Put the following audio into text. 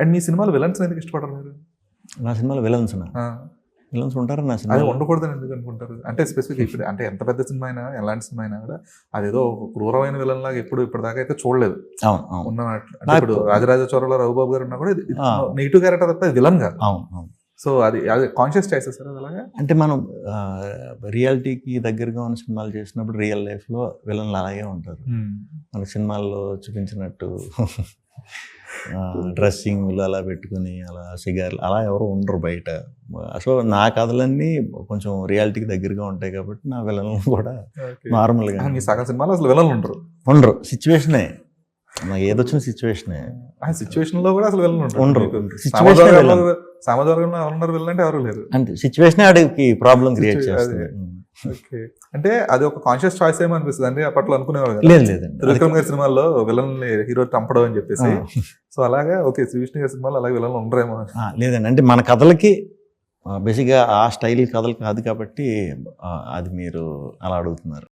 And మీ సినిమాలో villains ఎందుకు ఇష్టపడరు మీరు? నా సినిమాలో విలన్స్ ఉంటారు నా సినిమా. అది ఉండకూడదని ఎందుకు అనుకుంటారు? అంటే స్పెసిఫిక్ ఇప్పుడు అంటే ఎంత పెద్ద సినిమా అయినా ఎలాంటి సినిమా అయినా కూడా అదేదో ఒక క్రూరమైన విలన్ లాగా ఇప్పటిదాకా అయితే చూడలేదు. ఉన్న అంటే ఇప్పుడు రాజరాజ చోరలో రఘుబాబు గారు ఉన్నా కూడా నెగిటివ్ క్యారెక్టర్ తప్ప విలన్ కాదు. సో అది కాన్షియస్ చాయిసెస్ సార్ అలాగా. అంటే మనం రియాలిటీకి దగ్గరగా ఉన్న సినిమాలు చేసినప్పుడు రియల్ లైఫ్లో విలన్లు అలాగే ఉంటారు. మన సినిమాల్లో చూపించినట్టు డ్రెస్సింగ్లు అలా పెట్టుకుని అలా సిగార్లు అలా ఎవరు ఉండరు బయట. సో నా కథలన్నీ కొంచెం రియాలిటీకి దగ్గరగా ఉంటాయి కాబట్టి నా విలన్లు కూడా నార్మల్గా. మీ సగం సినిమాలో అసలు విలన్లు ఉండరు. సిచ్యువేషనే నాకు ఏదొచ్చిన సిచ్యువేషనే. సిచ్యువేషన్ లో కూడా అసలు విలన్లు ఉండరు. సమాజవర్గంలో ఎవరున్నారు విలన్ అంటే ఎవరు లేరు. అంటే సిచ్యువేషనే వాడికి ప్రాబ్లం క్రియేట్ చేస్తుంది. ఓకే, అంటే అది ఒక కాన్షియస్ చాయిస్ ఏమో అనిపిస్తుంది. అంటే అప్పట్లో అనుకునేవారు లేదండి త్రివిక్రమ్ గారి సినిమాల్లో విలన్ హీరో చంపడం అని చెప్పేసి. సో అలాగే ఓకే శ్రీవిష్ణు గారి సినిమాలో అలాగే విలన్లు ఉండరేమో. లేదండి, అంటే మన కథలకి బేసిక్గా ఆ స్టైల్ కథలు కాదు కాబట్టి అది మీరు అలా అడుగుతున్నారు.